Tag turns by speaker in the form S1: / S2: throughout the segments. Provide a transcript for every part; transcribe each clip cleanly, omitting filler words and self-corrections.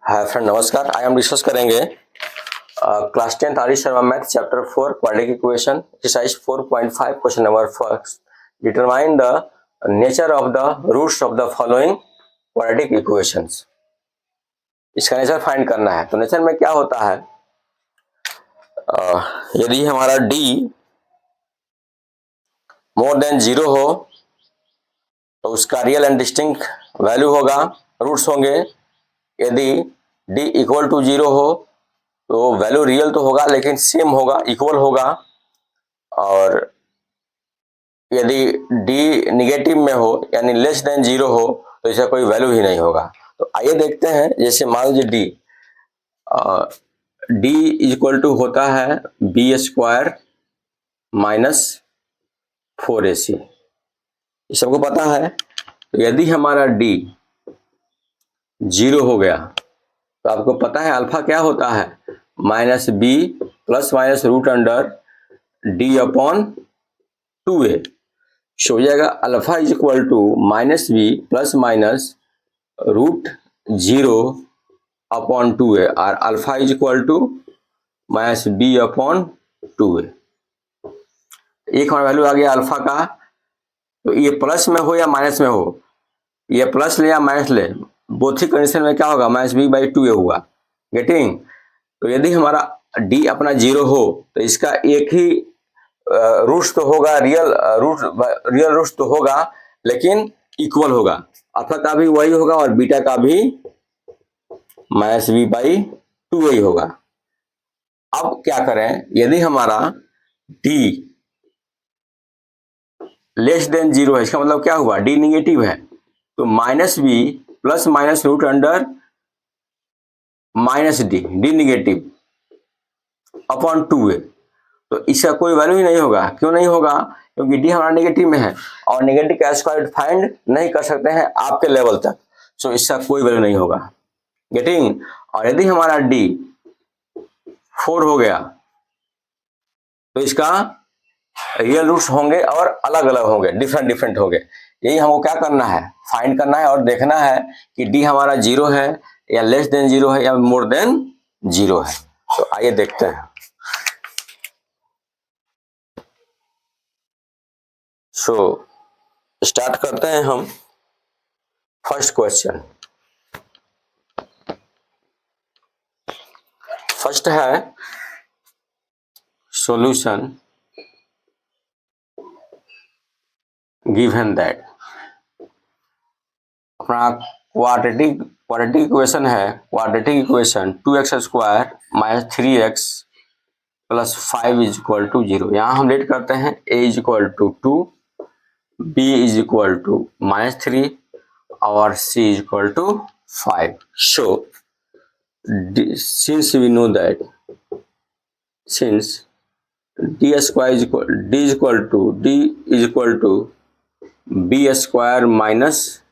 S1: Hi friend, नमस्कार। आज हम डिस्कस करेंगे class 10 R Sharma math chapter 4 quadratic equation exercise 4.5 question number first. Determine the nature of the roots of the following quadratic equations. इसका nature find करना है। तो nature में क्या होता है, यदि हमारा d मोर देन 0 हो तो उसका रियल एंड डिस्टिंक्ट वैल्यू होगा, रूट्स होंगे। यदि d इक्वल टू 0 हो तो वैल्यू रियल तो होगा लेकिन सेम होगा, इक्वल होगा। और यदि d निगेटिव में हो यानी लेस देन 0 हो तो इसका कोई वैल्यू ही नहीं होगा। तो आइए देखते हैं। जैसे मान लीजिए d इक्वल टू होता है बी स्क्वायर माइनस 4ac, ये सबको पता है। तो यदि हमारा d 0 हो गया तो आपको पता है अल्फा क्या होता है, minus B plus minus root under d upon 2a। हो जाएगा alpha is equal to minus B plus minus root 0 upon 2a और alpha is equal to minus B upon 2a। एक हमारा वैल्यू आ गया अल्फा का। तो ये प्लस में हो या माइनस में हो, ये प्लस ले या माइनस ले, बोथ ही कंडीशन में क्या होगा, माइनस बी बाई 2a होगा। गेटिंग। तो यदि हमारा d अपना 0 हो तो इसका एक ही रूट्स तो होगा, रियल रूट्स तो होगा लेकिन इक्वल होगा। अल्फा का भी वही होगा और बीटा का भी माइनस बी बाई 2 ही होगा। अब क्या करें, यदि हमारा d लेस देन 0 है, इसका मतलब क्या हुआ, d निगेटिव है, तो minus B plus minus root under minus D negative upon 2a। तो इसका कोई वैल्यू ही नहीं होगा। क्यों नहीं होगा, क्योंकि d हमारा नेगेटिव में है और नेगेटिव का स्क्वायर फाइंड नहीं कर सकते हैं आपके लेवल तक, सो इसका कोई वैल्यू नहीं होगा। गेटिंग। और यदि हमारा d 4 हो गया तो इसका रियल रूट्स होंगे और अलग अलग होंगे, डिफरेंट होंगे। यही हमको क्या करना है, फाइंड करना है और देखना है कि d हमारा 0 है या लेस देन 0 है या मोर देन 0 है। तो आइए देखते हैं। सो स्टार्ट करते हैं हम। फर्स्ट क्वेश्चन, फर्स्ट है सॉल्यूशन गिवन दैट। अपना क्वाड्रेटिक इक्वेशन है, quadratic equation 2x square minus 3x plus 5 is equal to 0। यहाँ हम रेट करते हैं a is equal to 2, b is equal to minus 3 और c is equal to 5। So since we know that since d square is equal d is equal to b square minus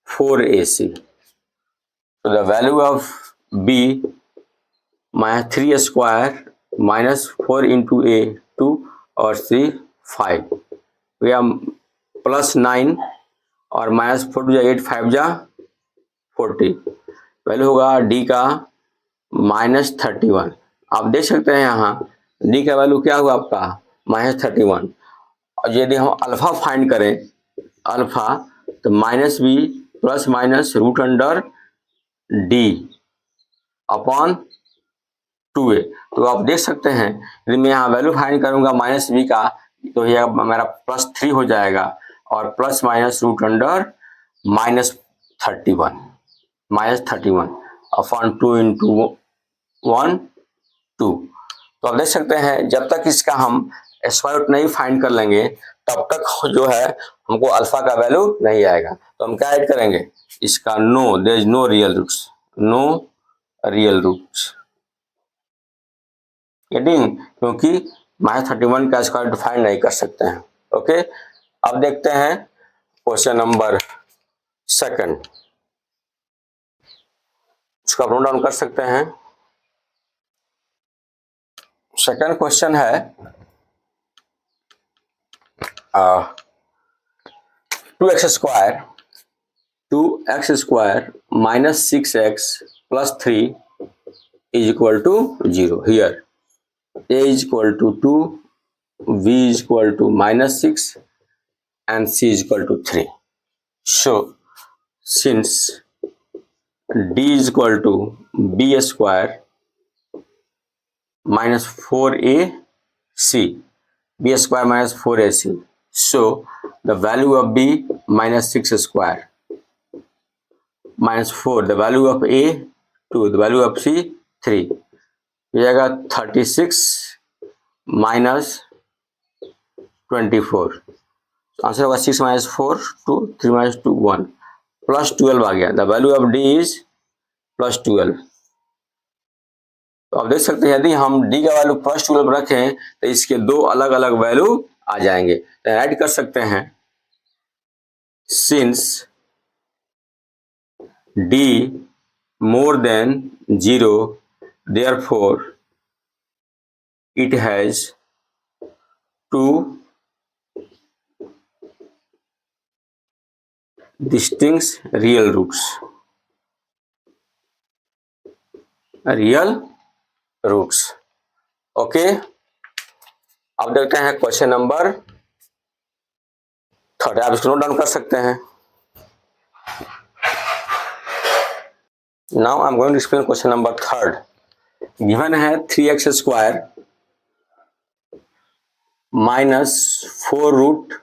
S1: 4ac, so the value of b minus 3 square minus 4 into a 2 और 3 5, या plus 9 और minus 4 to 8 5 जा 40। Value होगा d का minus 31। आप देख सकते हैं यहाँ d का वैल्यू क्या हुआ आपका, माइनस 31। और यदि हम अल्फा फाइंड करें अल्फा, तो minus B plus minus root under D upon 2a। तो आप देख सकते हैं यदि मैं यहाँ वैल्यू फाइंड करूंगा माइनस बी का तो यह मेरा प्लस 3 हो जाएगा और plus minus root under minus 31 upon 2 into 1 2। तो आप देख सकते हैं जब तक इसका हम स्क्वायर रूट नहीं फाइंड कर लेंगे तब तक जो है हमको अल्फा का वैल्यू नहीं आएगा। तो हम क्या ऐड करेंगे, इसका no, there is no real roots, no real roots. Getting, क्योंकि माइनस 31 का स्क्वायर रूट फाइंड नहीं कर सकते हैं। ओके, अब देखते हैं क्वेश्चन नंबर सेकंड। इसको आप नोट डाउन कर सकते हैं। सेकंड क्वेश्चन है 2x square 2x square minus 6x plus 3 is equal to 0. Here a is equal to 2, b is equal to minus 6 and c is equal to 3. So since d is equal to b square minus 4ac, b square minus 4ac, so the value of b minus 6 square minus 4, the value of a 2, the value of c 3, हो जाएगा 36 minus 24. Answer होगा 6 minus 4 2, 3 minus 2 1, plus 12 आ गया. The value of D is plus 12. तो आप देख सकते हैं यदि हम डी का वैल्यू प्लस 12 रखें तो इसके दो अलग अलग वैल्यू आ जाएंगे. तो ऐड कर सकते हैं. Since D more than 0 therefore it has two distinct real roots. रियल रूट्स. ओके, अब देखते हैं क्वेश्चन नंबर 3. आप इसको नोट डाउन कर सकते हैं. Now I am going to explain question number 3. Given है 3x square minus 4 root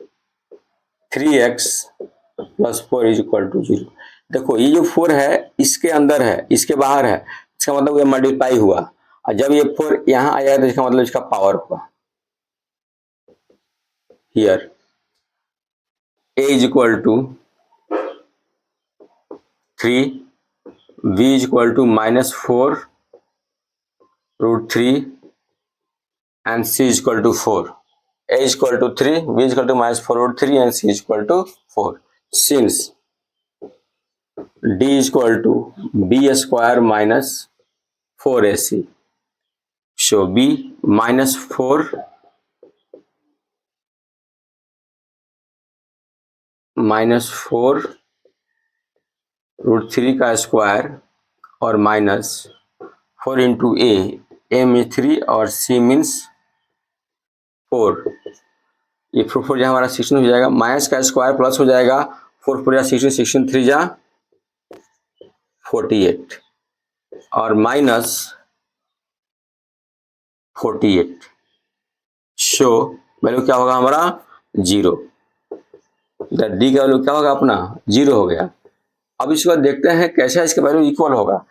S1: 3x plus 4 is equal to 0. देखो ये जो 4 है इसके अंदर है, इसके बाहर है, इसका मतलब ये मल्टीप्लाई हुआ, और जब ये 4 यहां आया तो इसका मतलब इसका पावर हुआ. Here a is equal to 3, b is equal to minus 4 root 3 and c is equal to 4. a is equal to 3, b is equal to minus 4 root 3 and c is equal to 4. Since d is equal to b square minus 4ac, so b minus 4 minus 4 root 3 का square और minus 4 into a में 3 और c means 4. ये 4 जहाँ हमारा 16 हो जाएगा, minus का स्क्वायर प्लस हो जाएगा, 4 4 16, 16 3 जा 48 और माइनस 48. सो वैल्यू क्या होगा हमारा 0. डी का वैल्यू क्या होगा अपना 0 हो गया. अब इसके बाद देखते हैं कैसे इसका वैल्यू इक्वल होगा.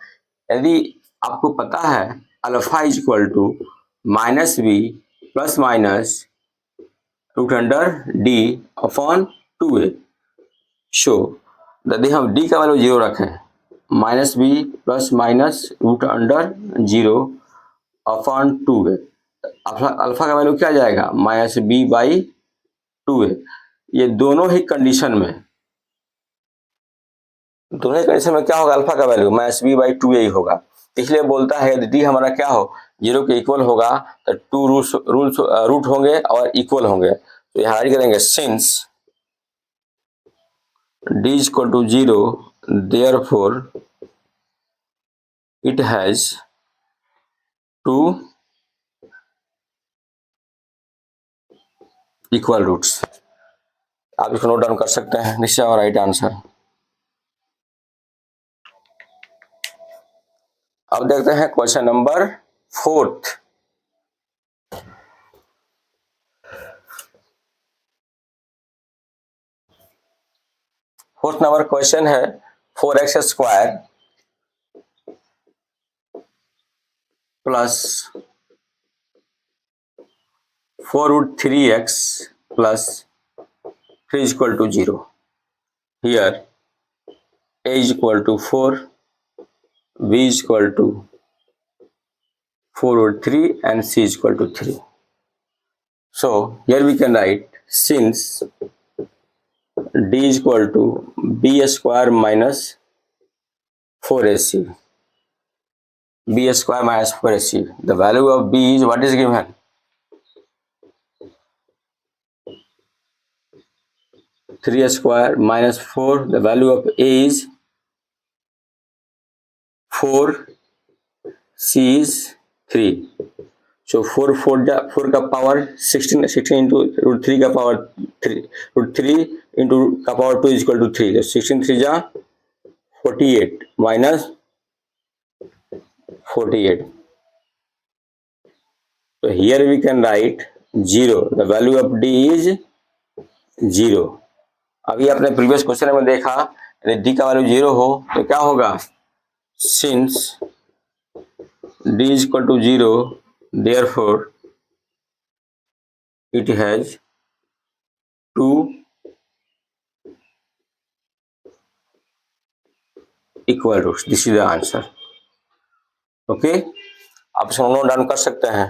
S1: यदि आपको पता है alpha is equal to minus B plus minus root under D upon 2a. So यदि हम डी का वैल्यू 0 रखें, minus B plus minus root under 0 upon 2a, alpha का वैल्यू क्या जाएगा माइनस बी बाई 2a. ये दोनों ही कंडीशन में क्या होगा अल्फा का value minus B by 2a ही होगा. इसलिए बोलता है यदि डी हमारा क्या हो 0 के इक्वल होगा तो 2 रूट होंगे और इक्वल होंगे. तो यहाँ ऐड करेंगे since d is equal to 0 therefore it has two equal roots. आप इसको नोट डाउन कर सकते हैं. This is our right answer. अब देखते हैं question number 4. Fourth number question है 4x square plus 4 root 3x plus 3 is equal to 0. Here a is equal to 4, b is equal to 4 root 3 and c is equal to 3. So here we can write since d is equal to b square minus 4ac, b square minus 4ac, the value of b is what is given 3 square minus 4, the value of A is 4, C is 3. So 4 का power 16, 16 into root 3 का power 3, root 3 into का power 2 is equal to 3. So 16 3 जा 48 minus 48. So here we can write 0. The value of D is 0. अभी आपने previous question में देखा यदि D का वैल्यू 0 हो तो क्या होगा? Since D is equal to 0, therefore it has 2 equal roots. This is the answer. Okay, आप इसको नोट डाउन कर सकते हैं।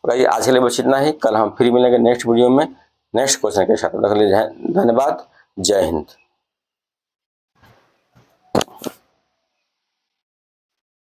S1: भाई आज के लिए बस इतना ही, कल हम फिर मिलेंगे नेक्स्ट वीडियो में नेक्स्ट क्वेश्चन के साथ। धन्यवाद, जय हिंद।